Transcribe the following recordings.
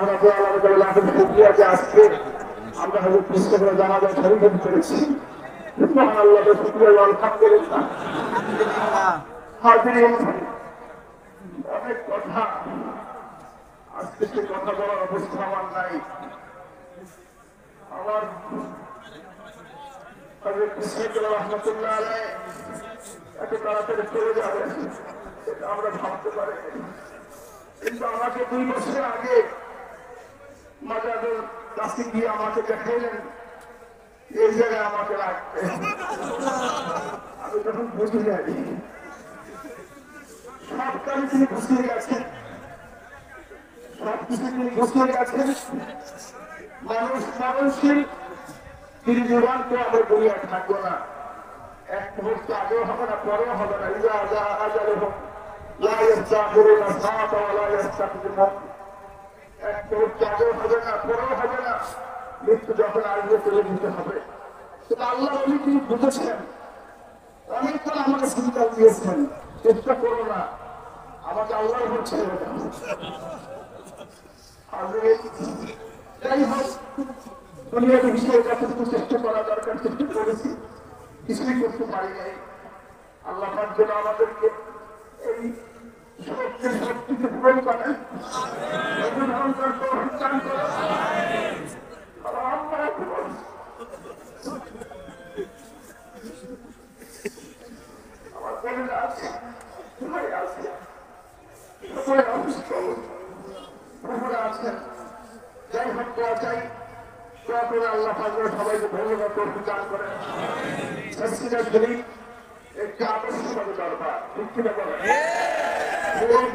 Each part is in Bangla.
আল্লাহ রাব্বুল আলামিনের লাখো শুকরিয়া যে আজকে আমরা হযরত মুস্তাফা জানাজা শরীক করেছি। সুবহানাল্লাহ, শুকরিয়া আলহামদুলিল্লাহ। হাজিরিন, অনেক কথা, আজকে সে কথা বলার অবস্থা আমার নাই। আমার হযরত মুস্তাফা রাহমাতুল্লাহ আলাইহি এত তাড়াতাড়ি চলে যাবে এটা আমরা ভাবতে পারি, কিন্তু আমাকে 2 বছর আগে মাজারের কাছে গিয়ে আমাকে দেখাইলেন এই জায়গায় আমাকে রাখতে। আমি তখন বুঝে যাই সব কাজে তিনি গুছিয়ে গেছেন, সবকিছু তিনি গুছিয়ে গেছেন। মানুষই তিনি জীবনকে আমরা দুনিয়ায় থাকবো না, এক মুহূর্ত আগেও হবে না, পরেও হবে না। ইজা যা আজালে হোক লা ইস্তাখিরুনা সাআতা ওয়া লা ইস্তাকদিমুন, এক মুহূর্ত আগেও হবে না, পরেও হবে না। মৃত্যু যখন আসবে চলে যেতে হবে। কিন্তু আল্লাহ নবী তিনি বুঝেছেন, অনেকক্ষণ আমাকে চিন্তা দিয়েছেন, চেষ্টা করো না, আমাকে আল্লাহর উপর ছেড়ে দাও। যাই হোক, দুনিয়াতে বিষয়ে যতটুকু চেষ্টা করা দরকার চেষ্টা করেছি, কিছুই করতে পারি নাই। আল্লাহ পাক যেন আমাদেরকে এই শক্তিকে পূরণ করেন, অহংকার পরিত্রাণ করেন। আমার বোনেরা আছে, ভাই আছে, সকলে অসুস্থ প্রভুরা আছেন। যাই হোক, দোয়া চাই, দোয়া করে আল্লাহ পাক সবাইকে ধন্যবাদ প্রদান করেন। একটি আদর্শভাবে দরবার, ঠিক কিনা বলেন?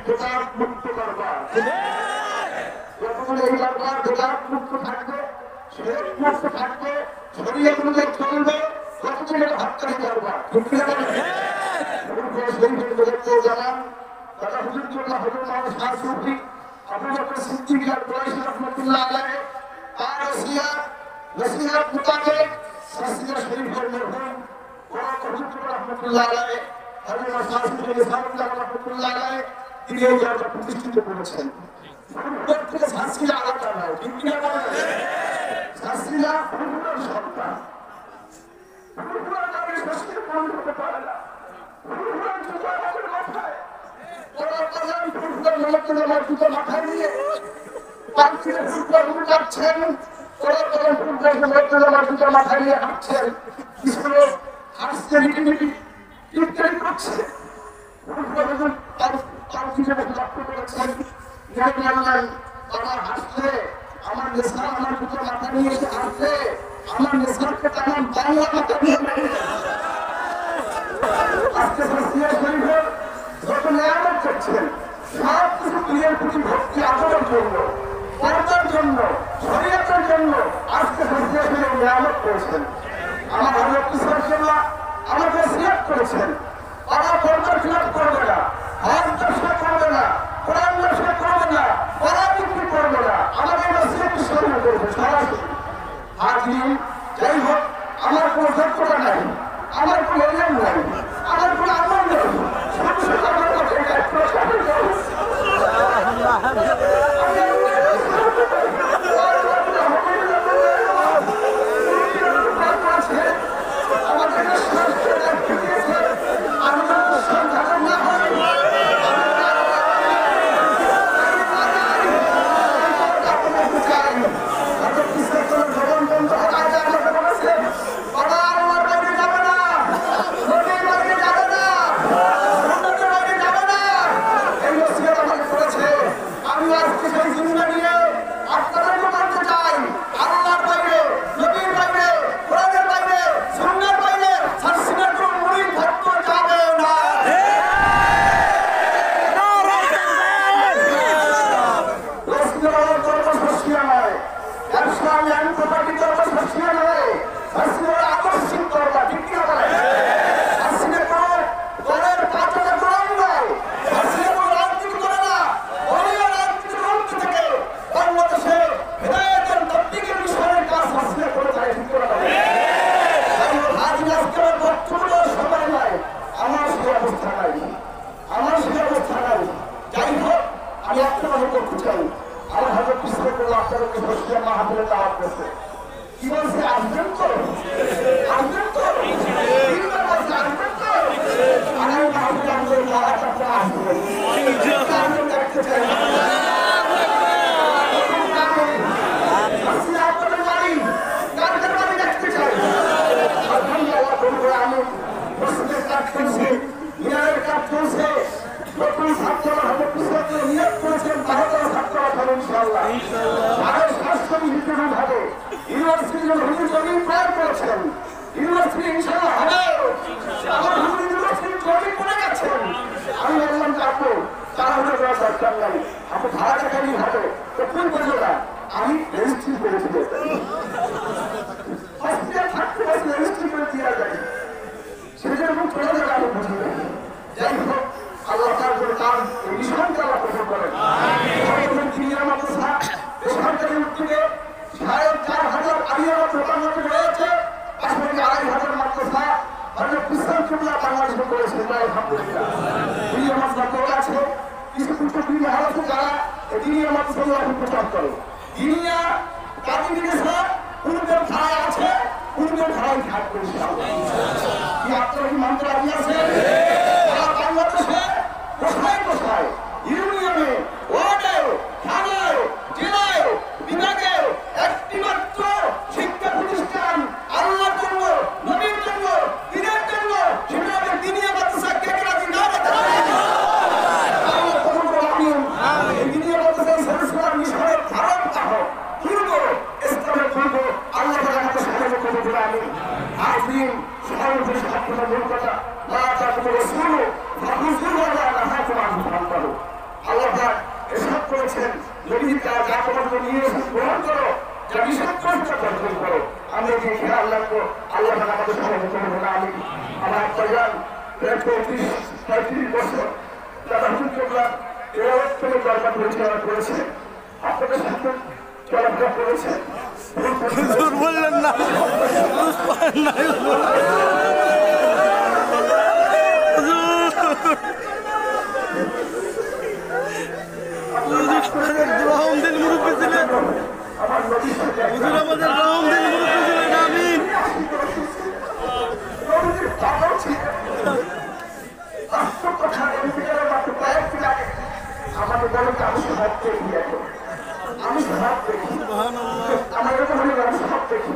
বেদাত মুক্ত দরবার, যতক্ষণ এই দরবার বেদাত মুক্ত থাকবে, শিরক মুক্ত থাকবে, শরীয়ত অনুযায়ী চলবে, ততক্ষণ এটা হক্কানি দরবার, ঠিক কিনা বলেন? জানান দাদা হুজুরুল্লাহ হযরত মুহাম্মদ শাহ সুফি আবু বকর সিদ্দিক কুরাইশি রাহমাতুল্লাহ আলাইহি তার নসিহত মোতাবেক সাসিয়া শরীফের মরহুম হুজুর রাহমাতুল্লাহ আলাইহি হযরত শাহ সুফি লিসানুল্লাহ রাহমাতুল্লাহ আলাইহি তিনি এই দরবার প্রতিষ্ঠিত করেছেন। প্রত্যেকটা সাসিয়া আলাদা নয়, ঠিক কিনা বলেন? সাসিয়া হুজুরের সন্তান, হুজুরের নামে সাসিয়া পূরণ করতে পারে না। মাথায় নিয়ে যাচ্ছেন, মাথায় নিয়ে হাঁটছেন, হাসছে, মিটিমিটি ইত্যাদি করছে। লক্ষ্য করেছেন, আমার হাসলে, আমার নেশার আমার দুটো মাথা নিয়ে এসে হাসলে, আমার নেশারকে তেমন বাংলা মাথা নিয়ে আজকে যত নিয়ামত করছেন, সব কিছু প্রিয়ের প্রতি ভক্তি আচরণ জন্য, পর্দার জন্য, শরীয়তের জন্য আজকে নিয়ামত করেছেন। আমার হযরত রাসূলুল্লাহ আমাকে সিয়াত করেছেন, আমার পর্দার খিলাফ করবে না, হজ নষ্ট করবে না, কোরআন নষ্ট করবে না, পরাবৃত্তি করবে না, আমাকে নসিহত স্মরণ করবে সরাসরি। হাজির, যাই হোক, আমার কোনো যোগ্যতা নাই, আমার কোনো এলেম নাই, আমার কোনো আমল নেই, আপনাদেরকে বসে মাহফিলে দাওয়াত করছে। কি বলছে? আসবেন তো? আসবেন তো? আসবেন তো? আগামী মাহফিলে আমাদের দাওয়াত আপনারা আসবেন। আসবেন দেখতে চাই। আপনাদের বাড়ি কাদের বাড়ি দেখতে চাই। আলহামদুলিল্লাহ বলবো আমি মসজিদের কাজ করছি, মিনারের কাজ চলছে, নতুন ছাত্ররা হবে, কৃষকরা নিয়োগ করেছেন, তাহলে ছাত্ররা হবে ইনশাআল্লাহ। আরো স্বাস্থ্য বিদ্যুৎ হবে, ইউনিভার্সিটির হুজুর জমি ক্রয় করেছেন, ইউনিভার্সিটি ইনশাআল্লাহ হবে। আমার হুজুর ইউনিভার্সিটির জমি করে গেছেন। আমি বললাম যে আপু তাড়াহুড়ো করার দরকার নাই, আপনি ভাড়া টাকারই হবে, তো কোন বললো আমি রেজিস্ট্রি করেছি, হসপিটাল থাকতে পারছি রেজিস্ট্রি করে দেওয়া যায়, সেটার মুখ চলে যাবে আমি বুঝি না। যাই হোক আল্লাহ তার জন্য তার মিশনকে আল্লাহ কবুল করেন। বেসরকারি উদ্যোগে 4,500 আলিয়া প্রধানমন্ত্রী রয়েছে, পাশাপাশি 2,500 মাদ্রাসা বাংলাদেশে করেছে। আলহামদুলিল্লাহ দিনীয় মাদ্রাসা আছে, কিছু কিছু দিনী আছে যারা দিনীয় মাদ্রাসা প্রচার করে। দিনীয়া পূর্বের ধারায় আছে, পূর্বের ধারায় থাকবে কি আপনারা কি মানতে রাজি আছেন? বাংলাদেশে কোথায় কোথায় ইউনিয়নে, ওয়ার্ডে, থানায়, জেলায়, বিভাগে একটি মাত্র শিক্ষা প্রতিষ্ঠান আল্লাহর জন্য, নবীর জন্য, দিনের জন্য, সেটা হবে দিনীয় মাদ্রাসা। কে কে রাজি? না আল্লাহ কবুল করুন। এই দিনীয় মাদ্রাসার সদস্যরা মিশরের ধারণ হোক, পূর্ব ইসলামের পূর্ব আল্লাহ তাআলা আমাদের সাহায্য করবে বলে আমি আজদিন সর্বোপরি সবচেয়ে মূল কথা আল্লাহ পাক এসব করেছেন, যদি যা তোমাদের নিয়ে গ্রহণ করো, যা নিষেধ করছে বর্জন করো। আমরা যে খেয়াল রাখবো আল্লাহ পাক আমাদের সাহায্য করবে বলে আমি আমার পরিবার 35 বছর যারা হুজুর কেবলা এরা থেকে দরকার পরিচালনা করেছে, আপনাদের সাথে চলাফেরা করেছে। বললেন না রাউন্ডের মুরব্বী ছিলেন, হুজুর আমাদের রাউন্ডের মুরব্বী ছিলেন। আমিন। আমাকে বলে আমি সব দেখি, এখন আমি সব দেখি, আমার এরকম হলে আমি সব দেখি।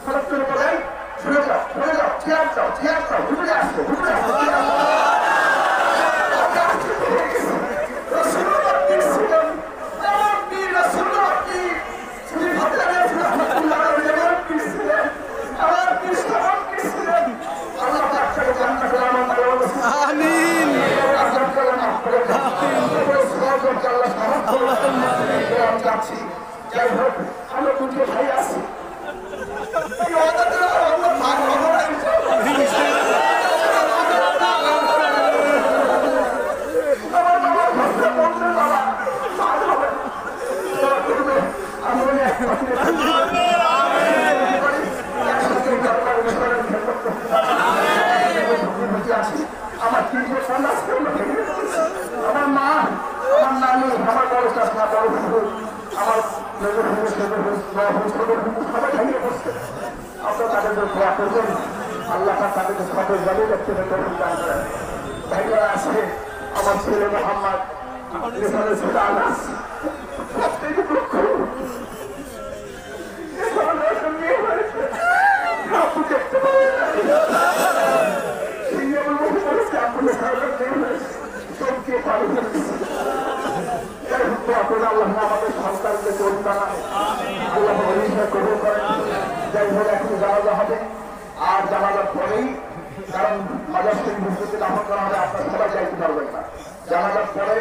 সব করে বলেন শুনে যাও, শুনে যাও, চেয়ার যাও, চেয়ার যাও, ঢুকে আসছে, ঢুকে আসছে। আমিন। যাই হোক আমরা দুটো ভাই আছি, আমার 3 সন্ন্যাস, আমার মা, আমার নানি, আমার বড় চাষা, বড় হুজুর, আমার সবাই খাইয়ে বসছে। আপনারা তাদেরকে দোয়া করবেন, আল্লাহ তাদেরকে সঠিক ভাবে দেখতে দান করেন। ভাইরা আছে আমার ছেলে মোহাম্মদ, ছেলে আনাস, সবথেকে দুঃখ মেয়ে হয়েছে, আপনি দেখতে পাবেন আল্লাহ আমাদের সন্তানকে চলবে না, আল্লাহ কবুল করেন। যাই হোক এখন জানাজা হবে, আর জানাজার পরেই, কারণ মাজার শরীফ মসজিদে দাফন করা হবে, আপনার সবাই যাইতে পারবেন না। জানাজার পরে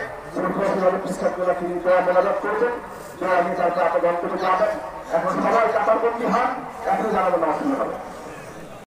পুস্তকগুলো তিনি দোয়া মোনাজাত করবেন, দোয়া নিয়ে তারপরে আপনার গন্তব্যে যাবেন। এখন সবাই কাতারবন্দি হন, এখন জানাজা নামাজ হবে।